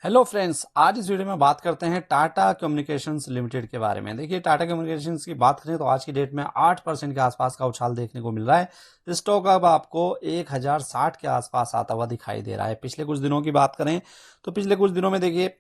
Hello friends, आज इस video में बात करते हैं टाटा कम्युनिकेशंस लिमिटेड के बारे में। देखिए, टाटा कम्युनिकेशंस की बात करें तो आज की डेट में 8% के आसपास का उछाल देखने को मिल रहा है। स्टॉक अब आपको 1060 के आसपास आता हुआ दिखाई दे रहा है। पिछले कुछ दिनों की बात करें तो पिछले कुछ दिनों में देखिए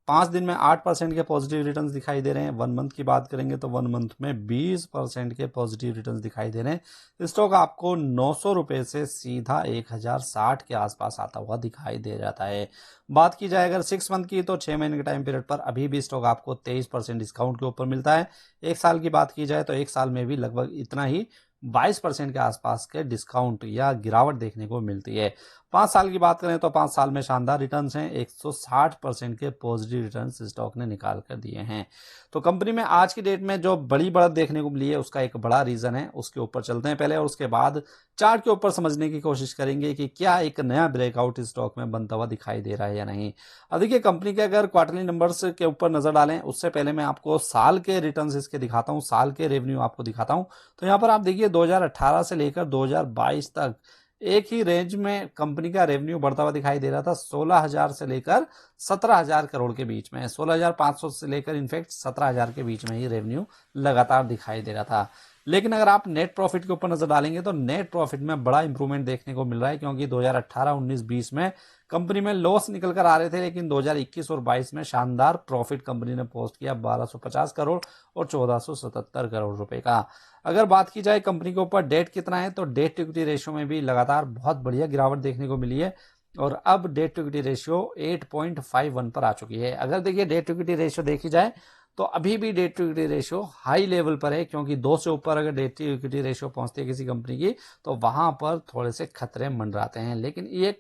5 दिन में 8% के पॉजिटिव रिटर्न्स दिखाई दे रहे हैं। 1 मंथ की बात करेंगे तो 1 मंथ में 20% के पॉजिटिव रिटर्न्स दिखाई दे रहे हैं। स्टॉक आपको 900 रुपए से सीधा 1060 के आसपास आता हुआ दिखाई दे जाता है। बात की जाए अगर 6 मंथ की तो 6 महीने के टाइम पीरियड पर अभी भी स्टॉक आपको 23% डिस्काउंट के ऊपर मिलता है। 1 साल की बात की जाए तो 1 साल में भी लगभग इतना ही 22% के आसपास के डिस्काउंट या गिरावट देखने को मिलती है। 5 साल की बात करें तो 5 साल में शानदार रिटर्न्स हैं। 160% के पॉजिटिव रिटर्न्स स्टॉक ने निकाल कर दिए हैं। तो कंपनी में आज की डेट में जो बड़ी बढ़त देखने को मिली है उसका एक बड़ा रीजन है, उसके ऊपर चलते हैं पहले और उसके बाद चार्ट के ऊपर समझने की कोशिश करेंगे कि क्या एक नया ब्रेकआउट स्टॉक में बनता हुआ दिखाई दे रहा है या नहीं। अब देखिए, कंपनी के अगर क्वार्टरली नंबर्स के ऊपर नजर डालें उससे पहले मैं आपको साल के रिटर्न्स इसके दिखाता हूं, साल के रेवेन्यू आपको दिखाता हूं। तो यहां पर आप देखिए 2018 से लेकर 2022 तक एक ही रेंज में कंपनी का रेवेन्यू बढ़ता हुआ दिखाई दे रहा था। 16,000 से लेकर 17,000 करोड़ के बीच में, 16,500 से लेकर इनफैक्ट 17,000 के बीच में ही रेवेन्यू लगातार दिखाई दे रहा था। लेकिन अगर आप नेट प्रॉफिट के ऊपर नजर डालेंगे तो नेट प्रॉफिट में बड़ा इंप्रूवमेंट देखने को मिल रहा है, क्योंकि 2018, 19, 20 में कंपनी में लॉस निकल कर आ रहे थे, लेकिन 2021 और 22 में शानदार प्रॉफिट कंपनी ने पोस्ट किया 1250 करोड़ और 1477 करोड़ रुपए का। अगर बात की जाए कंपनी के ऊपर डेट कितना है तो डेट टू इक्विटी रेशियो में भी लगातार बहुत बढ़िया गिरावट देखने को मिली है और अब डेट टू इक्विटी रेशियो 8.51 पर आ चुकी है। अगर देखिए डेट टू इक्विटी रेशियो देखी जाए तो अभी भी debt to equity ratio high level पर है, क्योंकि 2 से ऊपर अगर डेट टू इक्विटी रेशियो पहुंचती है किसी कंपनी की तो वहां पर थोड़े से खतरे मंडराते हैं। लेकिन ये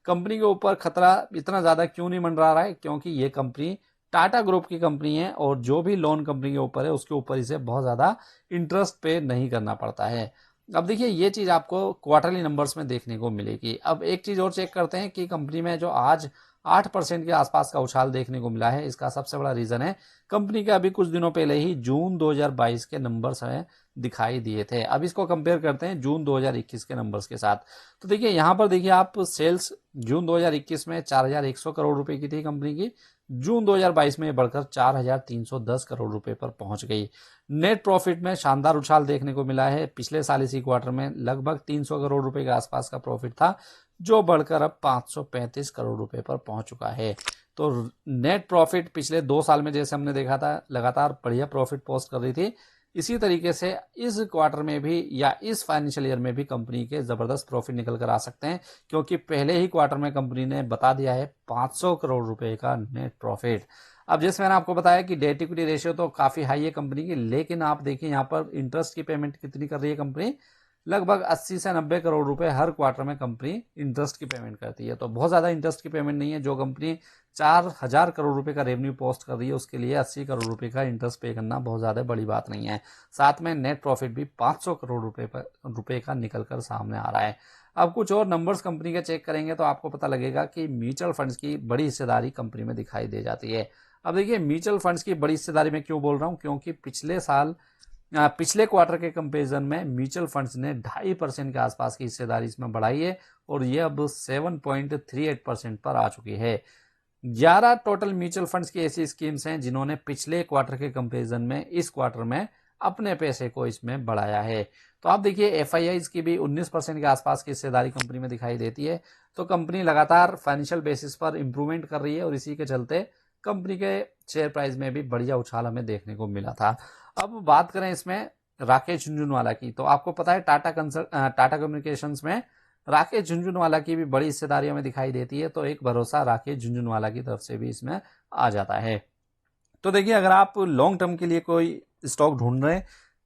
कंपनी के ऊपर खतरा इतना ज्यादा क्यों नहीं मंडरा रहा है, क्योंकि ये कंपनी टाटा ग्रुप की कंपनी है और जो भी लोन कंपनी के ऊपर है उसके ऊपर इसे बहुत ज्यादा इंटरेस्ट पे नहीं करना पड़ता है। अब देखिए, ये चीज आपको क्वार्टरली नंबर्स में देखने को मिलेगी। अब एक चीज और चेक करते हैं कि कंपनी में जो आज 8% के आसपास का उछाल देखने को मिला है, इसका सबसे बड़ा रीजन है कंपनी के अभी कुछ दिनों पहले ही जून 2022 के नंबर्स हमें दिखाई दिए थे। अब इसको कंपेयर करते हैं जून 2021 के नंबर्स के साथ। तो देखिए यहां पर देखिए आप सेल्स जून 2021 में 4,100 करोड़ रुपए की थी कंपनी की, जून 2022 में बढ़कर 4,310 करोड़ रुपए पर पहुंच गई। नेट प्रॉफिट में शानदार उछाल देखने को मिला है। पिछले साल इसी क्वार्टर में लगभग 300 करोड़ रुपए के आसपास का प्रॉफिट था, जो बढ़कर अब 535 करोड़ रुपए पर पहुंच चुका है। तो नेट प्रॉफिट पिछले 2 साल में जैसे हमने देखा था लगातार बढ़िया प्रॉफिट पोस्ट कर रही थी, इसी तरीके से इस क्वार्टर में भी या इस फाइनेंशियल ईयर में भी कंपनी के जबरदस्त प्रॉफिट निकल कर आ सकते हैं, क्योंकि पहले ही क्वार्टर में कंपनी ने बता दिया है 500 करोड़ रुपए का नेट प्रॉफिट। अब जैसे मैंने आपको बताया कि डेट इक्विटी रेशियो तो काफी हाई है कंपनी की, लेकिन आप देखिए यहाँ पर इंटरेस्ट की पेमेंट कितनी कर रही है कंपनी, लगभग 80 से 90 करोड़ रुपए हर क्वार्टर में कंपनी इंटरेस्ट की पेमेंट करती है। तो बहुत ज्यादा इंटरेस्ट की पेमेंट नहीं है। जो कंपनी 4,000 करोड़ रुपए का रेवेन्यू पोस्ट कर रही है उसके लिए 80 करोड़ रुपए का इंटरेस्ट पे करना बहुत ज्यादा बड़ी बात नहीं है। साथ में नेट प्रॉफिट भी 500 करोड़ रुपए का निकल कर सामने आ रहा है। अब कुछ और नंबर्स कंपनी के चेक करेंगे तो आपको पता लगेगा कि म्यूचुअल फंड्स की बड़ी हिस्सेदारी कंपनी में दिखाई दे जाती है। अब देखिए, म्यूचुअल फंड्स की बड़ी हिस्सेदारी में क्यों बोल रहा हूं, क्योंकि पिछले क्वार्टर के कंपैरिजन में म्यूचुअल फंड्स ने 2.5% के आसपास की हिस्सेदारी इसमें बढ़ाई है और ये अब 7.38% पर आ चुकी है। 11 टोटल म्यूचुअल फंड्स की ऐसी स्कीम्स हैं जिन्होंने पिछले क्वार्टर के कंपैरिजन में इस क्वार्टर में अपने पैसे को इसमें बढ़ाया है। तो आप देखिए एफआईआईज की भी 19% के आसपास की हिस्सेदारी कंपनी में दिखाई देती है। तो कंपनी लगातार फाइनेंशियल बेसिस पर इंप्रूवमेंट कर रही है और इसी के चलते कंपनी के शेयर प्राइस में भी बढ़िया उछाल हमें देखने को मिला था। अब बात करें इसमें राकेश झुनझुनवाला की, तो आपको पता है टाटा कम्युनिकेशंस में राकेश झुनझुनवाला की भी बड़ी हिस्सेदारी हमें दिखाई देती है। तो एक भरोसा राकेश झुनझुनवाला की तरफ से भी इसमें आ जाता है। तो देखिए, अगर आप लॉन्ग टर्म के लिए कोई स्टॉक ढूंढ रहे हैं,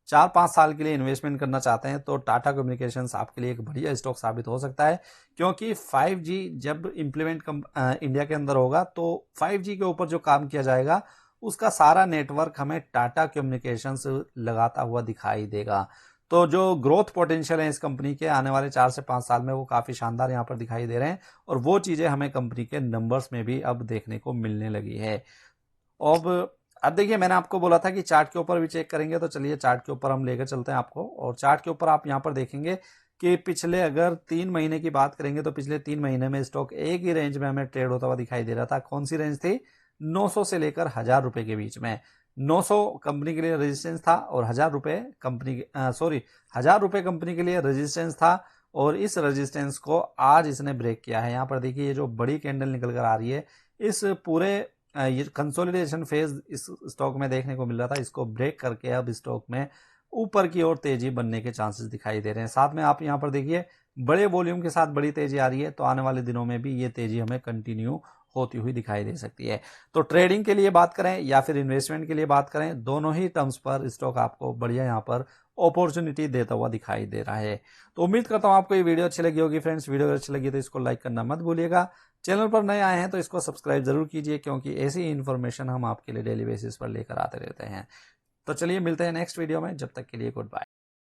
4-5 साल के लिए इन्वेस्टमेंट करना चाहते हैं, तो टाटा कम्युनिकेशंस आपके लिए एक बढ़िया स्टॉक साबित हो सकता है, क्योंकि 5G जब इम्प्लीमेंट इंडिया के अंदर होगा तो 5G के ऊपर जो काम किया जाएगा उसका सारा नेटवर्क हमें टाटा कम्युनिकेशंस लगाता हुआ दिखाई देगा। तो जो ग्रोथ पोटेंशियल है इस कंपनी के आने वाले 4 से 5 साल में वो काफी शानदार यहाँ पर दिखाई दे रहे हैं और वो चीजें हमें कंपनी के नंबर्स में भी अब देखने को मिलने लगी है। अब देखिए, मैंने आपको बोला था कि चार्ट के ऊपर भी चेक करेंगे, तो चलिए चार्ट के ऊपर हम लेकर चलते हैं आपको। और चार्ट के ऊपर आप यहाँ पर देखेंगे कि पिछले अगर 3 महीने की बात करेंगे तो पिछले 3 महीने में स्टॉक एक ही रेंज में हमें ट्रेड होता हुआ दिखाई दे रहा था। कौन सी रेंज थी? 900 से लेकर 1000 रुपए के बीच में। 900 कंपनी के लिए रेजिस्टेंस था और 1000 रुपए कंपनी 1000 रुपए कंपनी के लिए रेजिस्टेंस था, और इस रेजिस्टेंस को आज इसने ब्रेक किया है। यहाँ पर देखिए ये जो बड़ी कैंडल निकल कर आ रही है, इस पूरे ये कंसोलिडेशन फेज इस स्टॉक में देखने को मिल रहा था, इसको ब्रेक करके अब स्टॉक में ऊपर की ओर तेजी बनने के चांसेस दिखाई दे रहे हैं। साथ में आप यहाँ पर देखिए बड़े वॉल्यूम के साथ बड़ी तेजी आ रही है, तो आने वाले दिनों में भी ये तेजी हमें कंटिन्यू होती हुई दिखाई दे सकती है। तो ट्रेडिंग के लिए बात करें या फिर इन्वेस्टमेंट के लिए बात करें, दोनों ही टर्म्स पर स्टॉक आपको बढ़िया यहाँ पर अपॉर्चुनिटी देता हुआ दिखाई दे रहा है। तो उम्मीद करता हूं आपको ये वीडियो अच्छी लगी होगी। फ्रेंड्स, वीडियो अच्छी लगी तो इसको लाइक करना मत भूलिएगा। चैनल पर नए आए हैं तो इसको सब्सक्राइब जरूर कीजिए, क्योंकि ऐसी इन्फॉर्मेशन हम आपके लिए डेली बेसिस पर लेकर आते रहते हैं। तो चलिए मिलते हैं नेक्स्ट वीडियो में, जब तक के लिए गुड बाय।